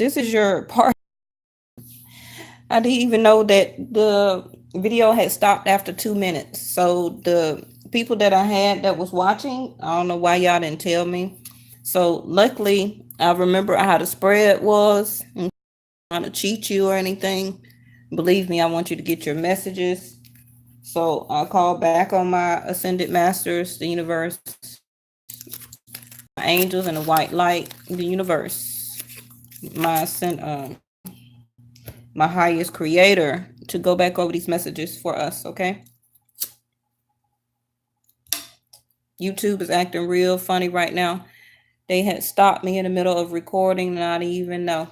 this is your part. I didn't even know that the video had stopped after 2 minutes. So the people that I had that was watching, I don't know why y'all didn't tell me. So luckily, I remember how the spread was. I'm trying to cheat you or anything. Believe me, I want you to get your messages. So I call back on my ascended masters, the universe, my angels, and the white light, the universe, my my highest creator, to go back over these messages for us. Okay. YouTube is acting real funny right now. They had stopped me in the middle of recording and I didn't even know.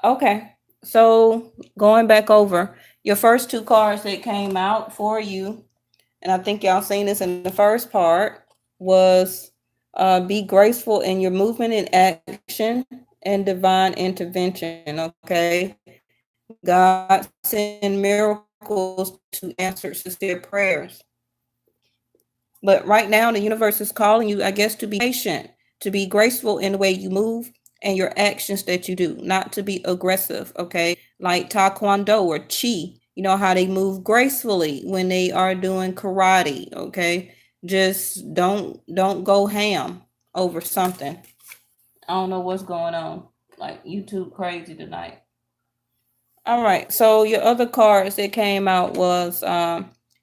Okay, so going back over your first two cards that came out for you, and I think y'all seen this in the first part, was be graceful in your movement and action and divine intervention. Okay, God send miracles to answer sincere prayers. But right now, the universe is calling you, I guess, to be patient, to be graceful in the way you move and your actions that you do, not to be aggressive, okay? Like Taekwondo or Chi, you know how they move gracefully when they are doing karate, okay? Just don't go ham over something. I don't know what's going on. Like YouTube crazy tonight. All right. So your other cards that came out was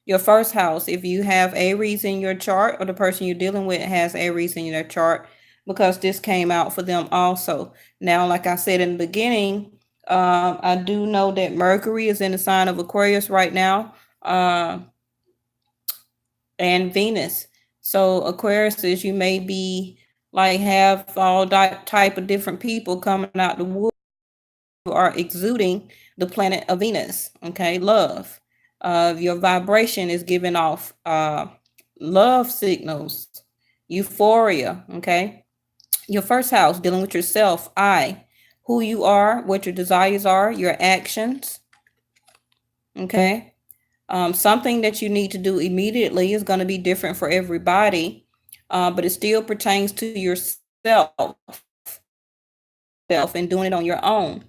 your first house. If you have Aries in your chart or the person you're dealing with has Aries in their chart, because this came out for them also. Now, like I said in the beginning, I do know that Mercury is in the sign of Aquarius right now, and Venus. So Aquarius is, you may be like have all type of different people coming out the wood who are exuding the planet of Venus. Okay, love. Your vibration is giving off love signals, euphoria. Okay, your first house dealing with yourself, who you are, what your desires are, your actions. Okay, something that you need to do immediately is going to be different for everybody, but it still pertains to yourself and doing it on your own.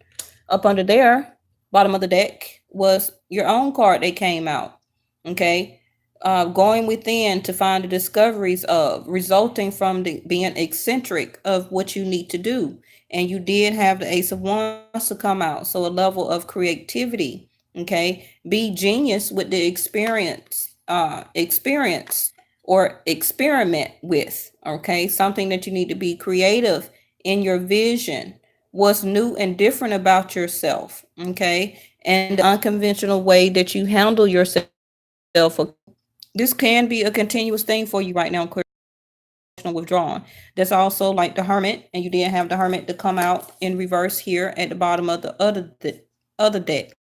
Up under there, bottom of the deck, was your own card that came out. Okay. Going within to find the discoveries of, resulting from being eccentric of what you need to do. And you did have the Ace of Wands to come out. So a level of creativity. Okay. Be genius with the experience or experiment with. Okay. Something that you need to be creative in your vision. What's new and different about yourself, okay? And the unconventional way that you handle yourself. This can be a continuous thing for you right now, withdrawn. That's also like the Hermit, and you did have the Hermit to come out in reverse here at the bottom of the other deck.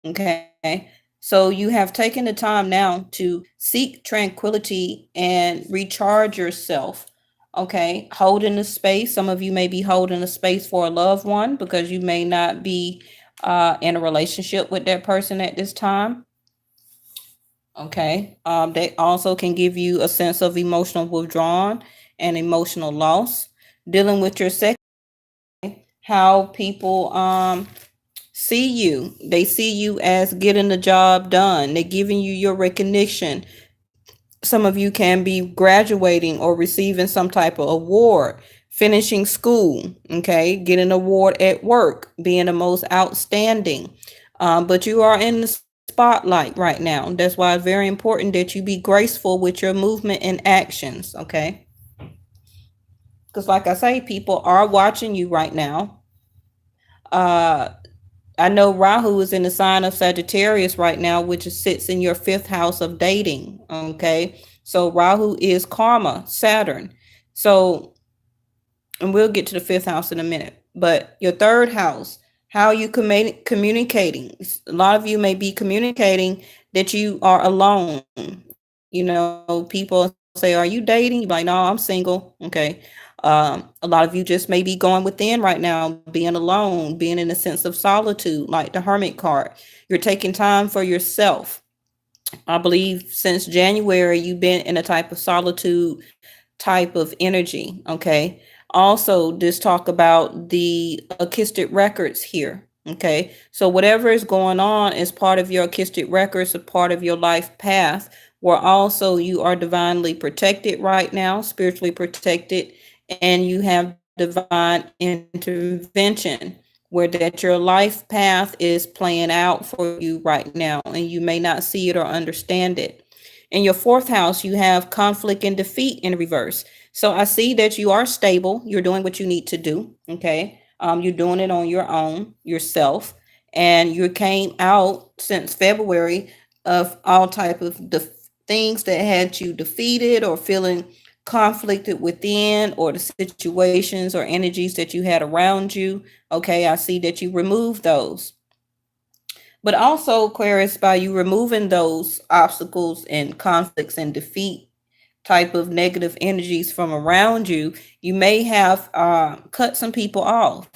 Okay, so you have taken the time now to seek tranquility and recharge yourself. Okay, holding the space. Some of you may be holding a space for a loved one because you may not be in a relationship with that person at this time. Okay, they also can give you a sense of emotional withdrawal and emotional loss. Dealing with your second, how people see you. They see you as getting the job done. They're giving you your recognition. Some of you can be graduating or receiving some type of award, finishing school, okay, getting an award at work, being the most outstanding. But you are in the spotlight right now. That's why it's very important that you be graceful with your movement and actions, okay? Because like I say, people are watching you right now. I know Rahu is in the sign of Sagittarius right now, which sits in your fifth house of dating. Okay. So Rahu is karma, Saturn. So, and we'll get to the fifth house in a minute, but your third house, how you communicating. A lot of you may be communicating that you are alone. You know, people say, are you dating? You're like, no, I'm single. Okay. A lot of you just may be going within right now, being alone, being in a sense of solitude, like the Hermit card. You're taking time for yourself. I believe since January, you've been in a type of solitude type of energy. Okay. Also, this talk about the akistic records here. Okay, so whatever is going on is part of your akistic records, a part of your life path, where also you are divinely protected right now, spiritually protected, and you have divine intervention where that your life path is playing out for you right now, and you may not see it or understand it. In your fourth house, you have conflict and defeat in reverse. So I see that you are stable. You're doing what you need to do. Okay. You're doing it on your own, yourself. And you came out since February of all type of things that had you defeated or feeling conflicted within, or the situations or energies that you had around you. Okay. I see that you removed those. But also, Aquarius, by you removing those obstacles and conflicts and defeat type of negative energies from around you, you may have cut some people off.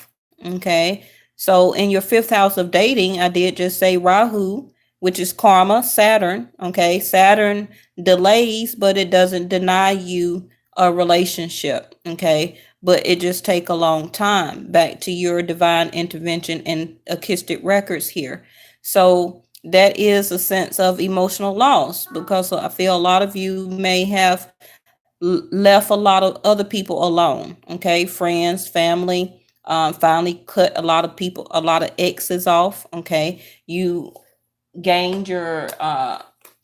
Okay. So in your fifth house of dating, I did just say Rahu, which is karma, Saturn. Okay. Saturn delays, but it doesn't deny you a relationship. Okay. But it just take a long time. Back to your divine intervention and akistic records here. So that is a sense of emotional loss, because I feel a lot of you may have left a lot of other people alone. Okay, friends, family, finally cut a lot of people, a lot of exes off. Okay, you gained your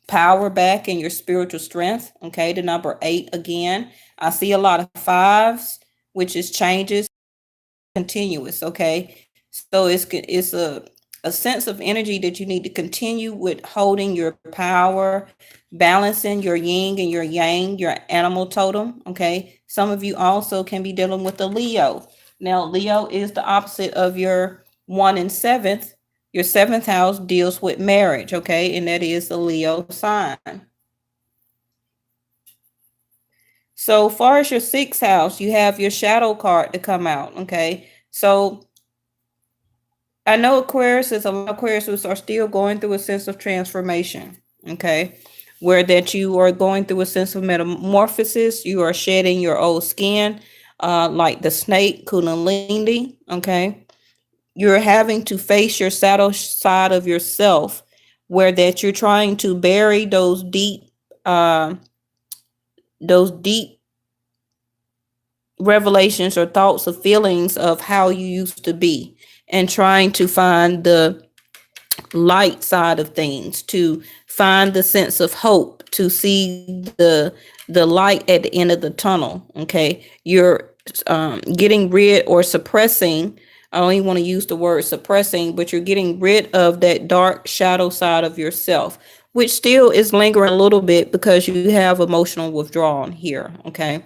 power back and your spiritual strength. Okay, the number 8 again. I see a lot of fives, which is changes, continuous. Okay, so it's a sense of energy that you need to continue with holding your power, balancing your yin and your yang, your animal totem. Okay, some of you also can be dealing with a Leo. Now Leo is the opposite of your 1 and 7th. Your 7th house deals with marriage. Okay, and that is the Leo sign. So far as your 6th house, you have your shadow card to come out. Okay, so I know Aquarius is a lot of Aquarius are still going through a sense of transformation. Okay, where that you are going through a sense of metamorphosis. You are shedding your old skin, like the snake Kundalini. Okay, you're having to face your shadow side of yourself, where that you're trying to bury uh, those deep revelations or thoughts or feelings of how you used to be, and trying to find the light side of things, to find the sense of hope, to see the light at the end of the tunnel. Okay, you're getting rid or suppressing, I don't even want to use the word suppressing, but you're getting rid of that dark shadow side of yourself, which still is lingering a little bit because you have emotional withdrawal here. Okay,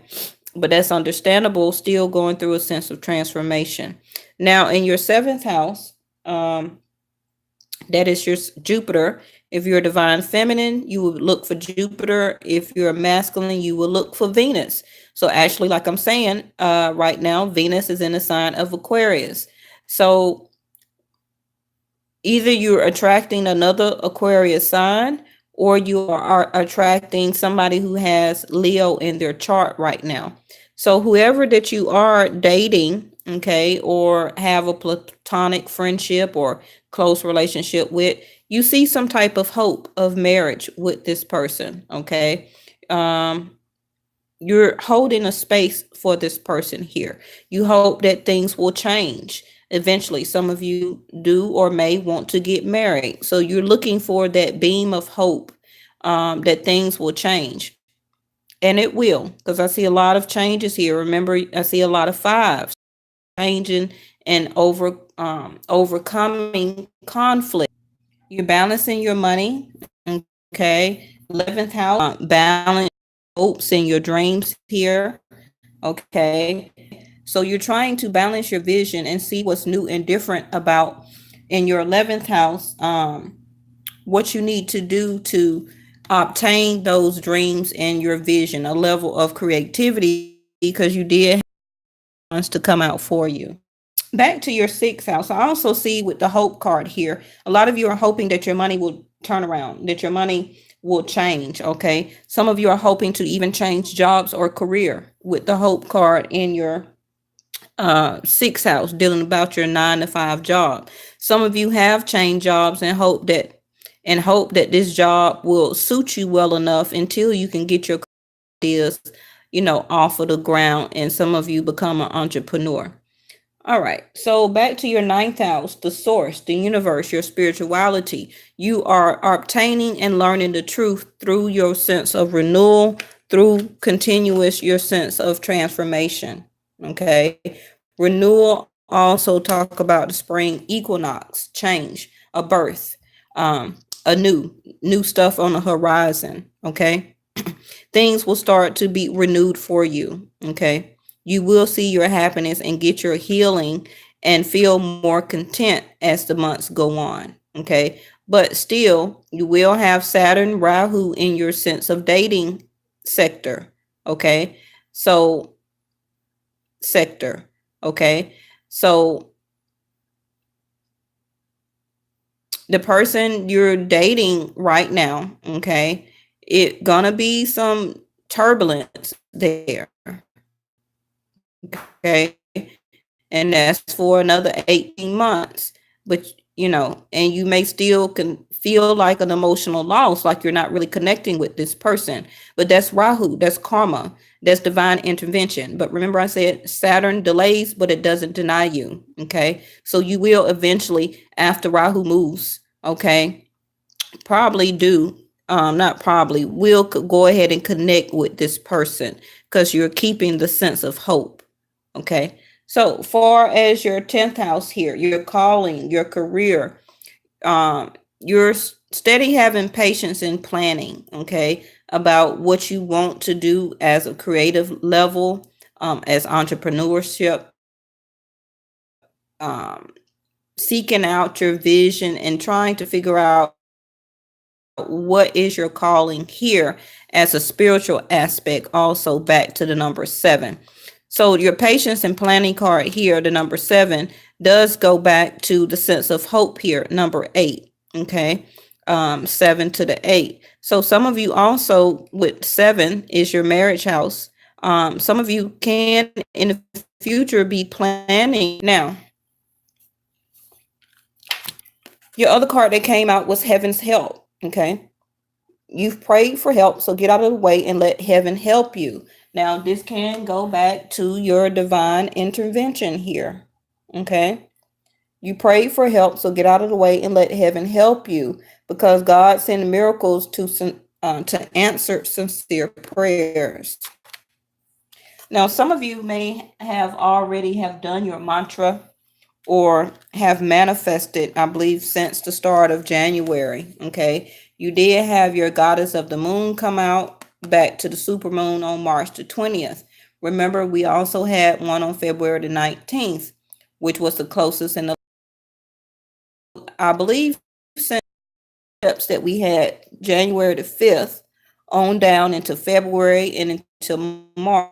but that's understandable, still going through a sense of transformation. Now in your 7th house, that is your Jupiter. If you're a divine feminine, you would look for Jupiter. If you're a masculine, you will look for Venus. So actually, like I'm saying, right now, Venus is in the sign of Aquarius. So either you're attracting another Aquarius sign, or you are attracting somebody who has Leo in their chart right now. So whoever that you are dating, okay, or have a platonic friendship or close relationship with, you see some type of hope of marriage with this person. Okay, you're holding a space for this person here. You hope that things will change eventually. Some of you do or may want to get married, so you're looking for that beam of hope, that things will change, and it will, because I see a lot of changes here. Remember, I see a lot of fives changing and overcoming conflict. You're balancing your money. Okay, 11th house, balance hopes and your dreams here. Okay, so you're trying to balance your vision and see what's new and different about in your 11th house, what you need to do to obtain those dreams and your vision, a level of creativity, because you did have to come out for you. Back to your 6th house, I also see with the hope card here, a lot of you are hoping that your money will turn around, that your money will change. Okay, some of you are hoping to even change jobs or career with the hope card in your Sixth house, dealing about your 9 to 5 job. Some of you have changed jobs and hope that this job will suit you well enough until you can get your ideas, off of the ground, and some of you become an entrepreneur. All right. So back to your ninth house, the source, the universe, your spirituality. You are obtaining and learning the truth through your sense of renewal, through continuous your sense of transformation. Okay. Renewal also talk about the spring equinox, change, a birth, a new stuff on the horizon. Okay. Things will start to be renewed for you. Okay. You will see your happiness and get your healing and feel more content as the months go on. Okay. But still, you will have Saturn, Rahu in your sense of dating sector. Okay. So, sector. Okay. So, the person you're dating right now, okay, it gonna be some turbulence there. Okay. And that's for another 18 months. But, and you may still can feel like an emotional loss, like you're not really connecting with this person. But that's Rahu, that's karma, that's divine intervention. But remember, I said Saturn delays, but it doesn't deny you. Okay. So you will eventually, after Rahu moves, okay, probably do. Not probably, will go ahead and connect with this person because you're keeping the sense of hope. Okay. So far as your 10th house here, your calling, your career, you're steady having patience and planning, okay, about what you want to do as a creative level, as entrepreneurship, seeking out your vision and trying to figure out what is your calling here as a spiritual aspect, also back to the number 7. So your patience and planning card here, the number 7, does go back to the sense of hope here, number 8. Okay. 7 to the 8. So some of you also with 7 is your marriage house. Some of you can in the future be planning. Now, your other card that came out was Heaven's Help. Okay. You've prayed for help, so get out of the way and let heaven help you. Now, this can go back to your divine intervention here. Okay. You prayed for help, so get out of the way and let heaven help you, because God sends miracles to answer sincere prayers. Now, some of you may have already have done your mantra or have manifested, I believe, since the start of January. Okay. You did have your goddess of the moon come out back to the supermoon on March the 20th. Remember, we also had one on February the 19th, which was the closest in the, I believe, steps that we had January the 5th on down into February and into March.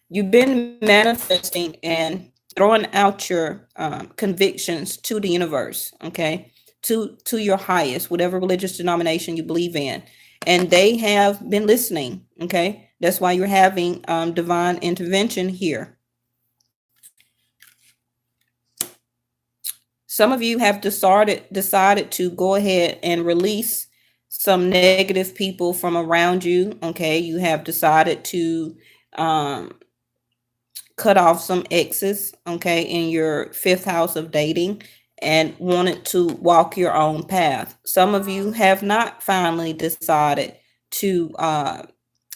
You've been manifesting and throwing out your convictions to the universe, okay, to your highest, whatever religious denomination you believe in, and they have been listening. Okay, that's why you're having divine intervention here. Some of you have decided to go ahead and release some negative people from around you. Okay, you have decided to cut off some exes, okay, in your 5th house of dating, and wanted to walk your own path. Some of you have not finally decided to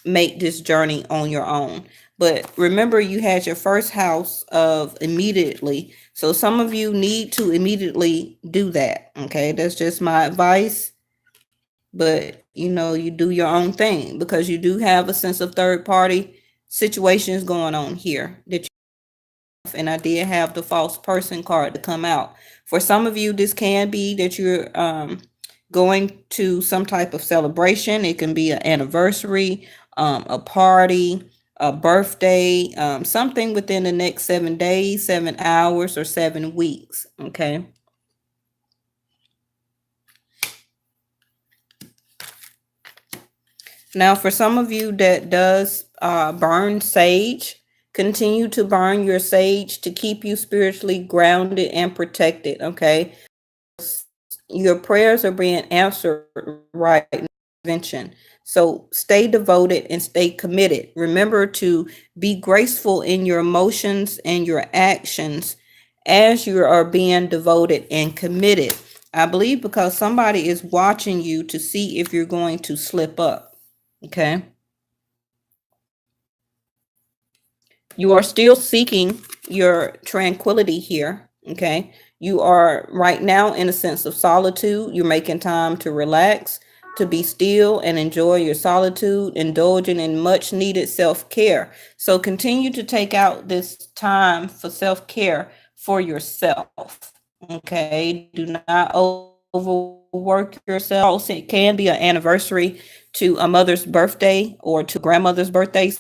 make this journey on your own. But remember, you had your 1st house of immediately. So some of you need to immediately do that. Okay, that's just my advice. But you do your own thing, because you do have a sense of third party situations going on here that and I did have the false person card to come out. For some of you, this can be that you're going to some type of celebration. It can be an anniversary, a party, a birthday, something within the next 7 days, 7 hours, or 7 weeks. Okay. Now, for some of you that does burn sage, Continue to burn your sage to keep you spiritually grounded and protected, okay? Your prayers are being answered right now. So stay devoted and stay committed. Remember to be graceful in your emotions and your actions as you are being devoted and committed. I believe because somebody is watching you to see if you're going to slip up. Okay. You are still seeking your tranquility here. Okay. You are right now in a sense of solitude. You're making time to relax, to be still and enjoy your solitude, indulging in much needed self care. So continue to take out this time for self care for yourself. Okay. Do not overwork yourself. It can be an anniversary to a mother's birthday or to grandmother's birthday,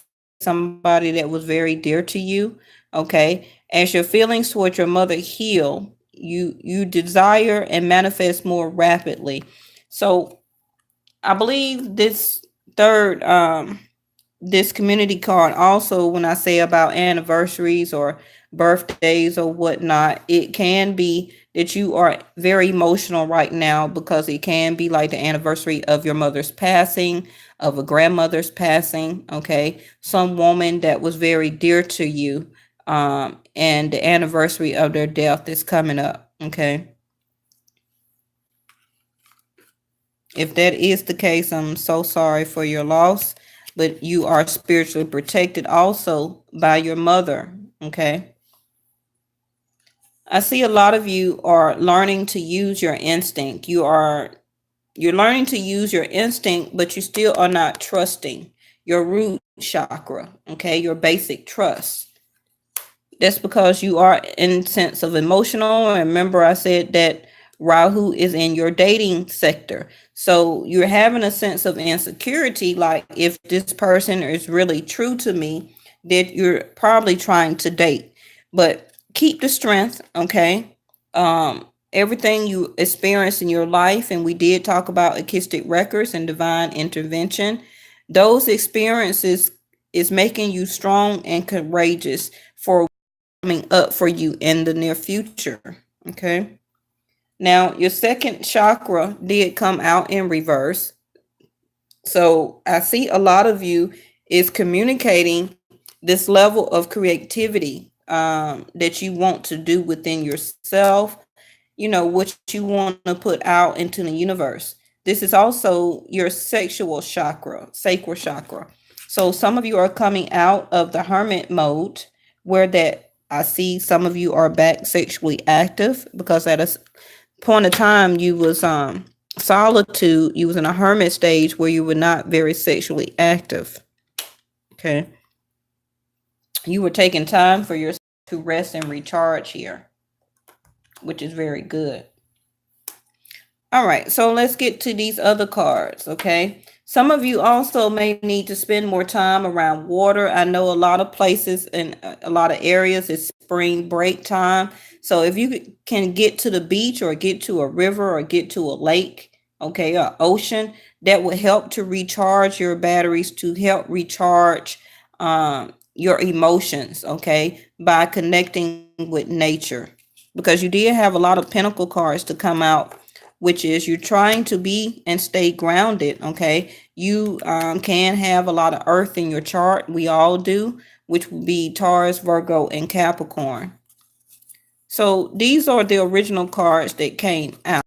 somebody that was very dear to you. Okay. As your feelings towards your mother heal, you desire and manifest more rapidly. So I believe third this community card also, when I say about anniversaries or birthdays or whatnot, it can be that you are very emotional right now because it can be like the anniversary of your mother's passing, of a grandmother's passing, okay? Some woman that was very dear to you, and the anniversary of their death is coming up, okay? If that is the case, I'm so sorry for your loss, but you are spiritually protected also by your mother, okay? I see a lot of you are learning to use your instinct. You're learning to use your instinct, but you still are not trusting your root chakra, okay? Your basic trust. That's because you are in sense of emotional. Remember, I said that Rahu is in your dating sector. So you're having a sense of insecurity, like if this person is really true to me, that you're probably trying to date. But keep the strength, okay? Everything you experience in your life, and we did talk about acoustic records and divine intervention. Those experiences is making you strong and courageous for coming up for you in the near future. Okay. Now, your second chakra did come out in reverse. So I see a lot of you is communicating this level of creativity that you want to do within yourself, what you want to put out into the universe. This is also your sexual chakra, sacral chakra. So some of you are coming out of the hermit mode where that I see some of you are back sexually active because at a point of time you was solitude, you was in a hermit stage where you were not very sexually active. Okay. You were taking time for yourself to rest and recharge here, which is very good. All right, so let's get to these other cards, okay? Some of you also may need to spend more time around water. I know a lot of places and a lot of areas it's spring break time. So if you can get to the beach or get to a river or get to a lake, okay, or ocean, that will help to recharge your batteries, to help recharge your emotions, okay, by connecting with nature. Because you did have a lot of pentacle cards to come out, which is you're trying to be and stay grounded. Okay. You can have a lot of earth in your chart. We all do, which would be Taurus, Virgo, and Capricorn. So these are the original cards that came out.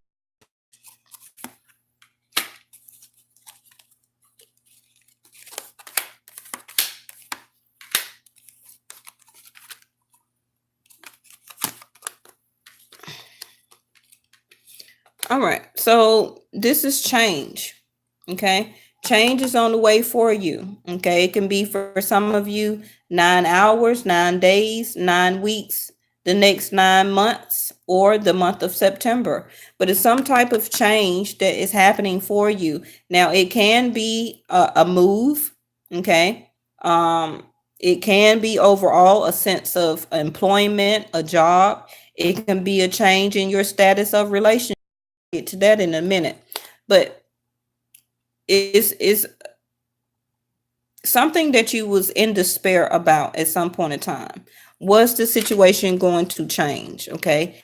All right. So this is change. Okay. Change is on the way for you. Okay. It can be for some of you 9 hours, 9 days, 9 weeks, the next 9 months, or the month of September. But it's some type of change that is happening for you. Now, it can be a move. Okay. It can be overall a sense of employment, a job. It can be a change in your status of relationship. Get to that in a minute. But it's something that you was in despair about at some point in time. Was the situation going to change? Okay.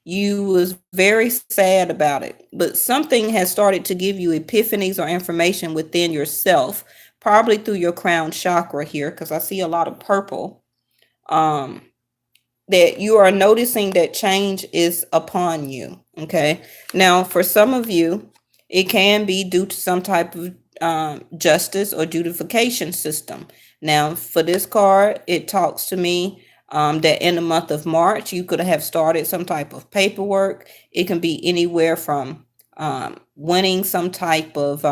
You was very sad about it, but something has started to give you epiphanies or information within yourself, probably through your crown chakra here, because I see a lot of purple. Um, that you are noticing that change is upon you. Okay. Now, for some of you, it can be due to some type of justice or justification system. Now, for this card, it talks to me that in the month of March, you could have started some type of paperwork. It can be anywhere from winning some type of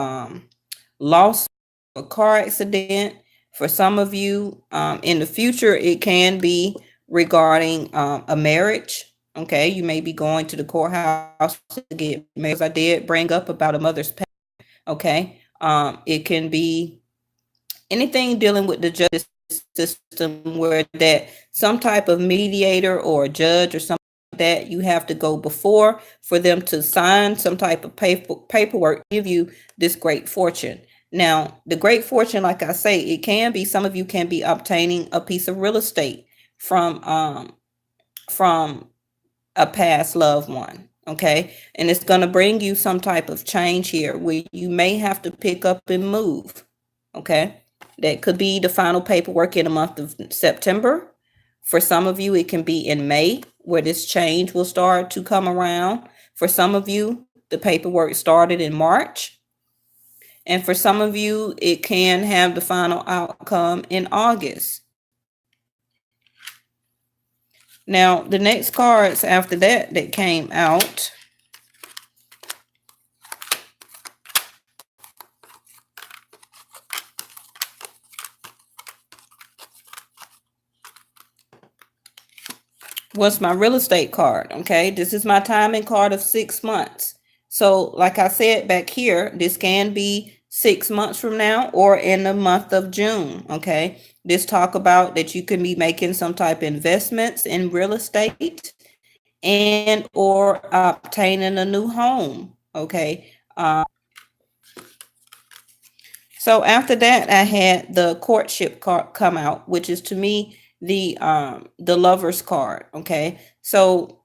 loss or car accident. For some of you, in the future, it can be regarding a marriage. Okay, you may be going to the courthouse to get married. I did bring up about a mother's pay. Okay, it can be anything dealing with the justice system where that some type of mediator or a judge or something like that you have to go before for them to sign some type of paperwork, give you this great fortune. Now, the great fortune, like I say, it can be, some of you can be obtaining a piece of real estate from a past loved one. Okay, and it's going to bring you some type of change here where you may have to pick up and move. Okay, that could be the final paperwork in the month of September. For some of you, it can be in May where this change will start to come around. For some of you, the paperwork started in March. And for some of you, it can have the final outcome in August. Now, the next cards after that came out was my real estate card. Okay, this is my timing card of 6 months. So, like I said back here, this can be 6 months from now or in the month of June. Okay, this talk about that you can be making some type of investments in real estate and or obtaining a new home. Okay. So after that, I had the courtship card come out, which is to me the lover's card. Okay, so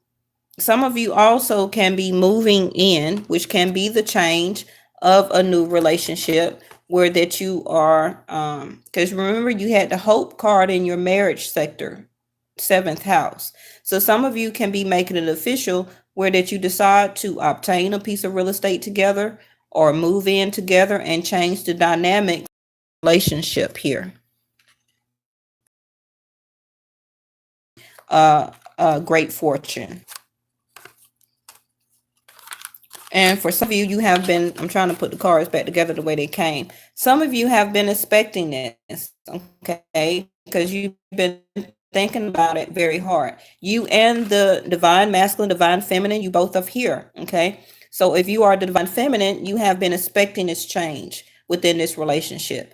some of you also can be moving in, which can be the change of a new relationship where that you are, because remember you had the hope card in your marriage sector, seventh house. So some of you can be making it official where that you decide to obtain a piece of real estate together or move in together and change the dynamic relationship here. Great fortune. And for some of you, you have been, I'm trying to put the cards back together the way they came. Some of you have been expecting this, okay? Because you've been thinking about it very hard. You and the divine masculine, divine feminine, you both are here, okay? So if you are the divine feminine, you have been expecting this change within this relationship.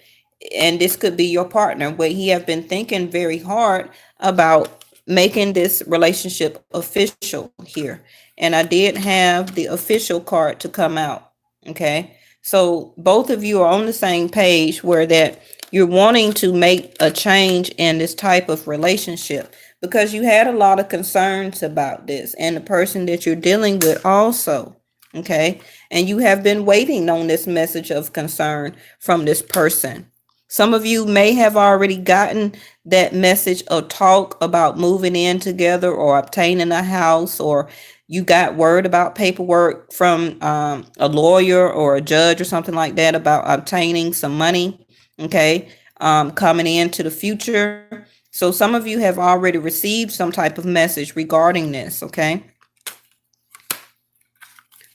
And this could be your partner where he have been thinking very hard about making this relationship official here. And I did have the official card to come out. Okay. So both of you are on the same page where that you're wanting to make a change in this type of relationship because you had a lot of concerns about this and the person that you're dealing with also. Okay. And you have been waiting on this message of concern from this person. Some of you may have already gotten that message or talk about moving in together or obtaining a house, or you got word about paperwork from a lawyer or a judge or something like that about obtaining some money, okay, coming into the future. So some of you have already received some type of message regarding this, okay,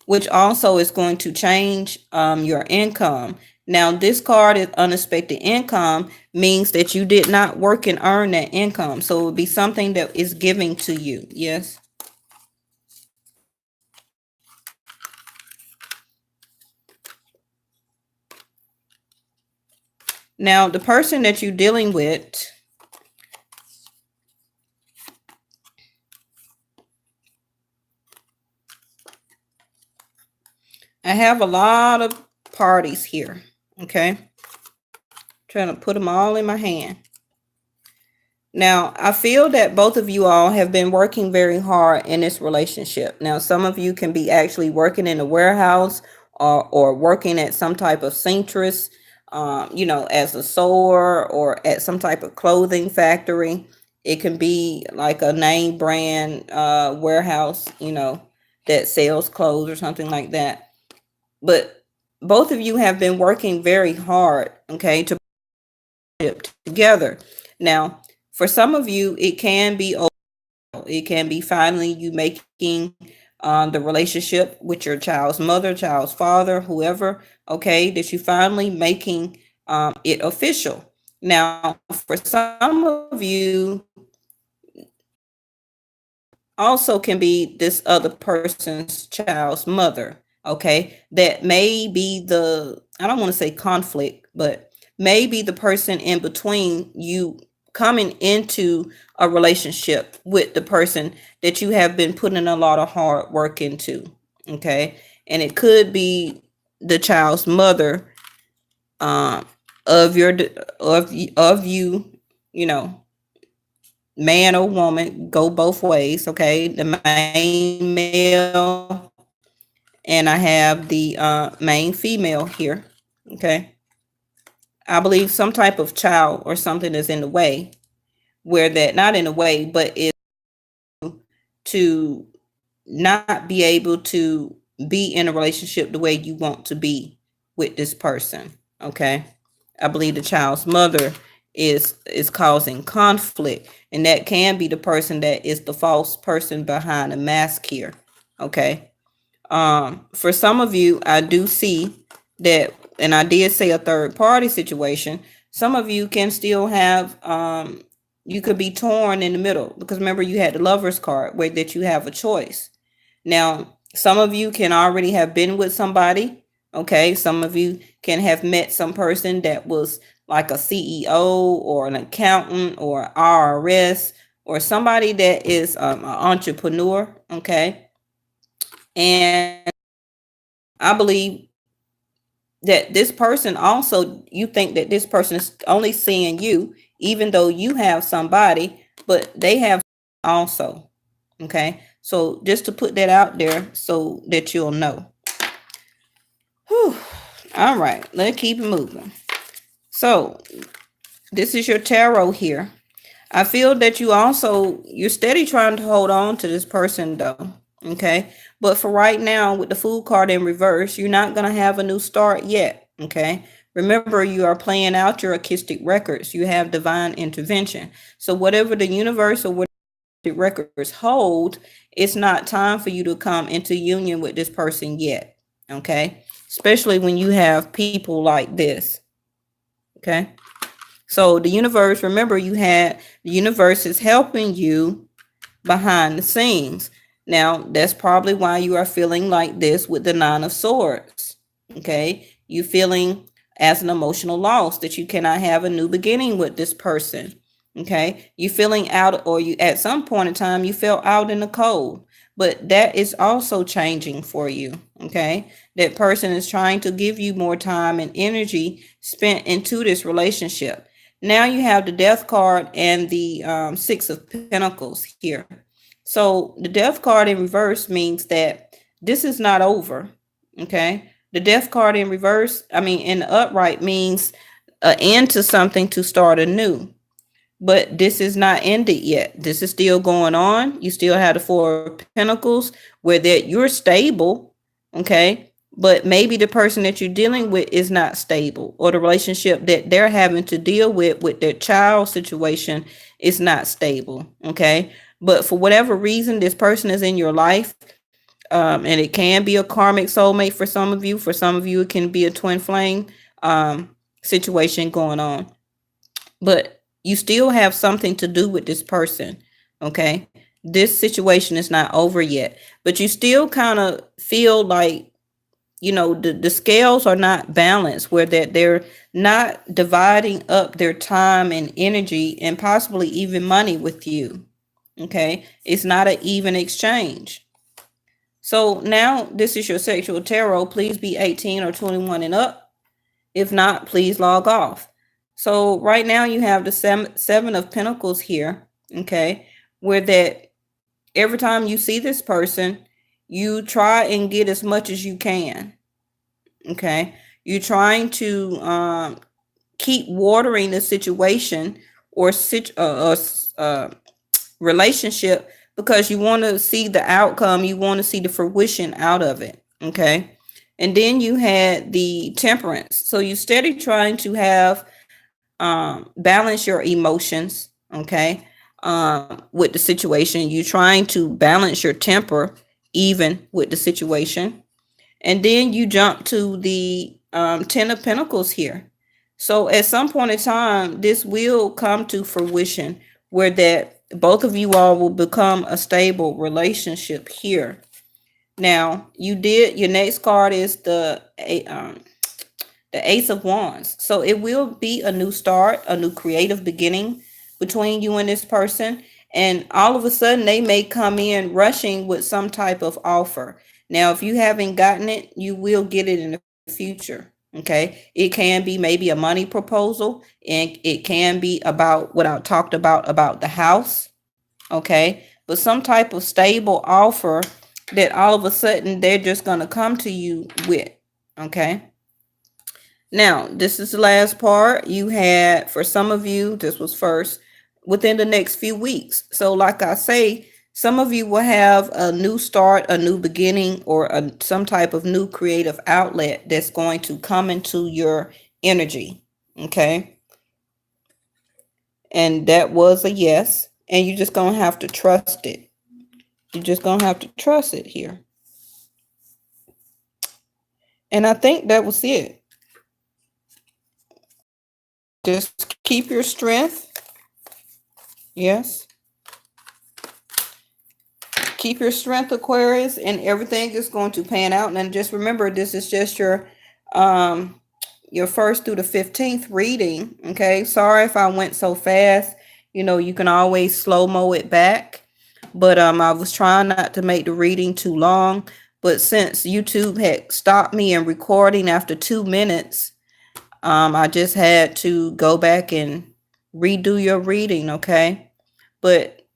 which also is going to change your income. Now, this card is unexpected income, means that you did not work and earn that income. So it would be something that is giving to you. Yes. Now, the person that you're dealing with, I have a lot of parties here. Okay. Trying to put them all in my hand. Now, I feel that both of you all have been working very hard in this relationship. Now, some of you can be actually working in a warehouse or working at some type of seamstress, as a sewer or at some type of clothing factory. It can be like a name brand warehouse, that sells clothes or something like that. But both of you have been working very hard, okay, to together. Now, for some of you, it can be finally you making the relationship with your child's mother, child's father, whoever, okay, that you finally making it official. Now, for some of you, also can be this other person's child's mother, okay? That may be I don't want to say conflict, but maybe the person in between you coming into a relationship with the person that you have been putting a lot of hard work into, okay? And it could be the child's mother of your of you, you know, man or woman, go both ways, okay? The main male, and I have the main female here, okay? I believe some type of child or something is in the way, where that, not in the way, but is to not be able to be in a relationship the way you want to be with this person, okay? I believe the child's mother is causing conflict, and that can be the person that is the false person behind the mask here, okay? For some of you, I do see that, and I did say a third party situation. Some of you can still have you could be torn in the middle, because remember you had the Lover's card where that you have a choice. Now, some of you can already have been with somebody, okay? Some of you can have met some person that was like a CEO or an accountant or IRS or somebody that is an entrepreneur, okay? And I believe that this person also, you think that this person is only seeing you, even though you have somebody, but they have also, okay? So just to put that out there so that you'll know. Whew. All right, let's keep it moving. So this is your tarot here. I feel that you're steady trying to hold on to this person though, okay? But for right now, with the Fool card in reverse, you're not going to have a new start yet, okay? Remember, you are playing out your artistic records. You have divine intervention. So whatever the universe or whatever the records hold, it's not time for you to come into union with this person yet, okay? Especially when you have people like this, okay? So the universe, remember, the universe is helping you behind the scenes. Now, that's probably why you are feeling like this with the Nine of Swords. Okay. You feeling as an emotional loss that you cannot have a new beginning with this person. Okay. You feeling out, or you at some point in time, you felt out in the cold, but that is also changing for you. Okay. That person is trying to give you more time and energy spent into this relationship. Now you have the Death card and the Six of Pentacles here. So the Death card in reverse means that this is not over, okay? The Death card in reverse, in the upright, means an end to something to start anew. But this is not ended yet. This is still going on. You still have the Four of Pentacles where that you're stable, okay? But maybe the person that you're dealing with is not stable, or the relationship that they're having to deal with their child situation is not stable, okay? But for whatever reason, this person is in your life, and it can be a karmic soulmate for some of you. For some of you, it can be a twin flame situation going on. But you still have something to do with this person, okay? This situation is not over yet, but you still kind of feel like, the scales are not balanced, where that they're not dividing up their time and energy and possibly even money with you, okay? It's not an even exchange. So now this is your sexual tarot. Please be 18 or 21 and up. If not, please log off. So right now you have the seven of Pentacles here, okay, where that every time you see this person, you try and get as much as you can, okay. You're trying to keep watering the situation or relationship because you want to see the outcome, you want to see the fruition out of it, okay. And then you had the Temperance, so you steady trying to have balance your emotions, okay, with the situation. You're trying to balance your temper even with the situation. And then you jump to the Ten of Pentacles here. So at some point in time, this will come to fruition where that both of you all will become a stable relationship here. Now, your next card is the Ace of Wands. So it will be a new start, a new creative beginning between you and this person. And all of a sudden, they may come in rushing with some type of offer. Now, if you haven't gotten it, you will get it in the future. Okay. It can be maybe a money proposal, and it can be about what I talked about the house. Okay. But some type of stable offer that all of a sudden they're just going to come to you with. Okay. Now, this is the last part. You had, for some of you, this was first, within the next few weeks. So like I say, some of you will have a new start, a new beginning, or some type of new creative outlet that's going to come into your energy. Okay. And that was a yes. And you're just going to have to trust it. You're just going to have to trust it here. And I think that was it. Just keep your strength. Yes. Keep your strength, Aquarius, and everything is going to pan out. And just remember, this is just your 1st through the 15th reading. Okay. Sorry if I went so fast. You know, you can always slow-mo it back. But I was trying not to make the reading too long. But since YouTube had stopped me in recording after 2 minutes, I just had to go back and redo your reading, okay? But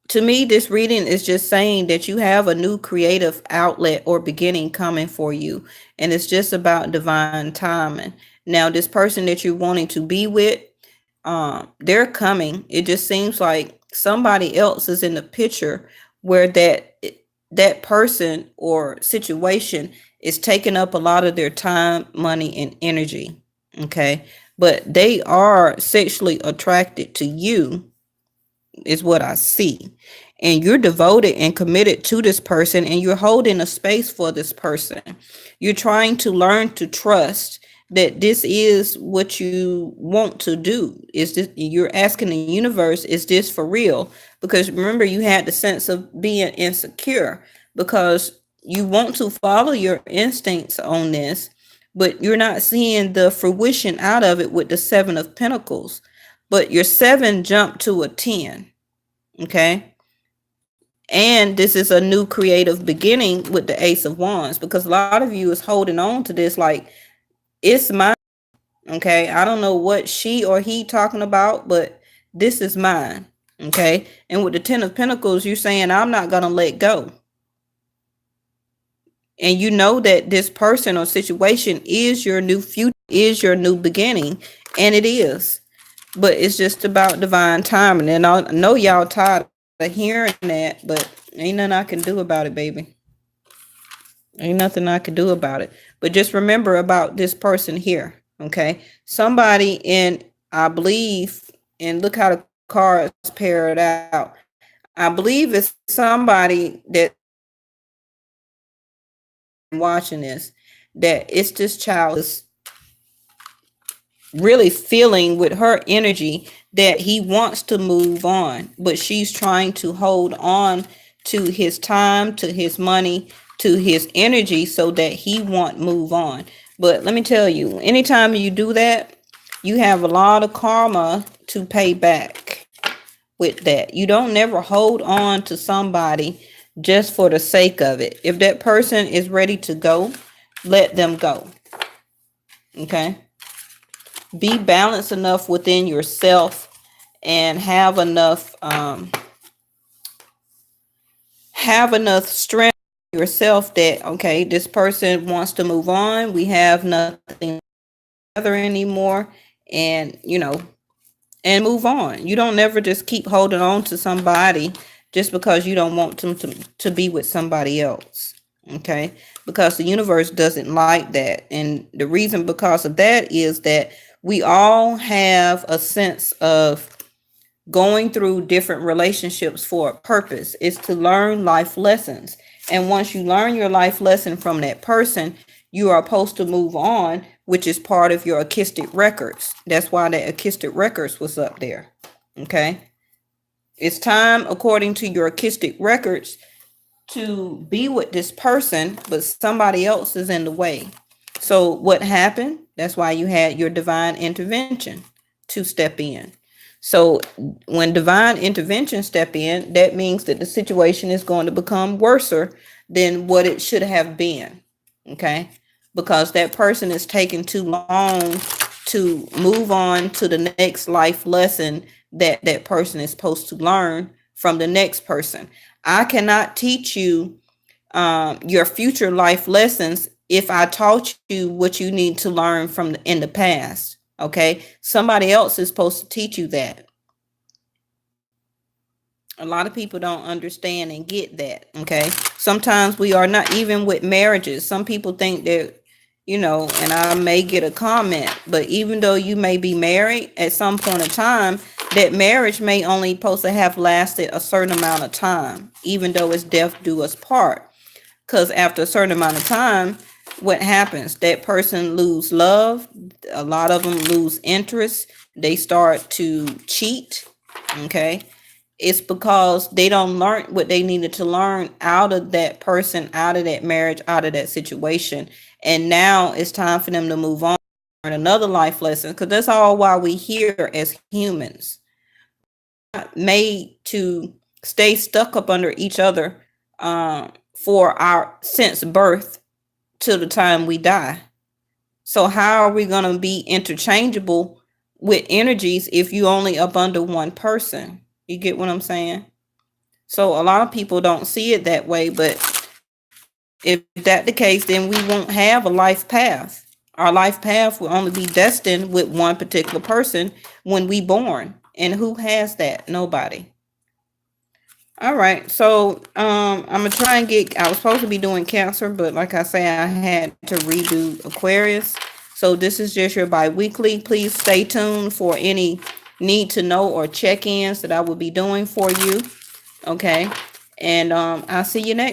to me, this reading is just saying that you have a new creative outlet or beginning coming for you. And it's just about divine timing. Now, this person that you're wanting to be with, they're coming. It just seems like somebody else is in the picture where that person or situation is taking up a lot of their time, money, and energy. Okay. But they are sexually attracted to you, is what I see. And you're devoted and committed to this person, and you're holding a space for this person. You're trying to learn to trust that this is what you want to do. Is this, you're asking the universe, is this for real? Because remember, you had the sense of being insecure because you want to follow your instincts on this, but you're not seeing the fruition out of it with the 7 of Pentacles. But your 7 jumped to a 10. Okay. And this is a new creative beginning with the Ace of Wands, because a lot of you is holding on to this like it's mine. Okay. I don't know what she or he talking about, but this is mine. Okay. And with the 10 of Pentacles, you're saying, I'm not going to let go. And you know that this person or situation is your new future, is your new beginning. And it is. But it's just about divine timing. And I know y'all tired of hearing that, but ain't nothing I can do about it, baby. Ain't nothing I can do about it. But just remember about this person here, okay? Somebody in, I believe, and look how the cards paired out. I believe it's somebody that watching this, that it's this child is really feeling with her energy that he wants to move on, but she's trying to hold on to his time, to his money, to his energy so that he won't move on. But let me tell you, anytime you do that, you have a lot of karma to pay back with that. You don't never hold on to somebody just for the sake of it. If that person is ready to go, let them go. Okay. be balanced enough within yourself and have enough strength yourself that, okay, this person wants to move on. We have nothing together anymore, and and move on. You don't never just keep holding on to somebody just because you don't want them to be with somebody else. Okay, because the universe doesn't like that, and the reason because of that is that we all have a sense of going through different relationships for a purpose. Is to learn life lessons. And once you learn your life lesson from that person, you are supposed to move on, which is part of your Akistic records. That's why that Akistic records was up there. Okay. It's time, according to your Akistic records, to be with this person, but somebody else is in the way. So what happened? That's why you had your divine intervention to step in. So when divine intervention step in, that means that the situation is going to become worse than what it should have been. Okay, because that person is taking too long to move on to the next life lesson that that person is supposed to learn from the next person. I cannot teach you your future life lessons if I taught you what you need to learn from in the past. Okay, somebody else is supposed to teach you that. A lot of people don't understand and get that. Okay, sometimes we are not, even with marriages, some people think that, and I may get a comment, but even though you may be married at some point in time, that marriage may only supposed to have lasted a certain amount of time, even though it's death do us part. Because after a certain amount of time, what happens? That person lose love. A lot of them lose interest. They start to cheat. Okay. It's because they don't learn what they needed to learn out of that person, out of that marriage, out of that situation. And now it's time for them to move on and another life lesson, because that's all why we here as humans. Not made to stay stuck up under each other for our since birth till the time we die. So how are we going to be interchangeable with energies if you only up under one person? You get what I'm saying? So a lot of people don't see it that way, but if that's the case, then we won't have a life path. Our life path will only be destined with one particular person when we born. And who has that? Nobody. All right. So I'm gonna try and I was supposed to be doing Cancer, but like I say, I had to redo Aquarius. So this is just your bi-weekly. Please stay tuned for any need to know or check-ins that I will be doing for you. Okay. And I'll see you next.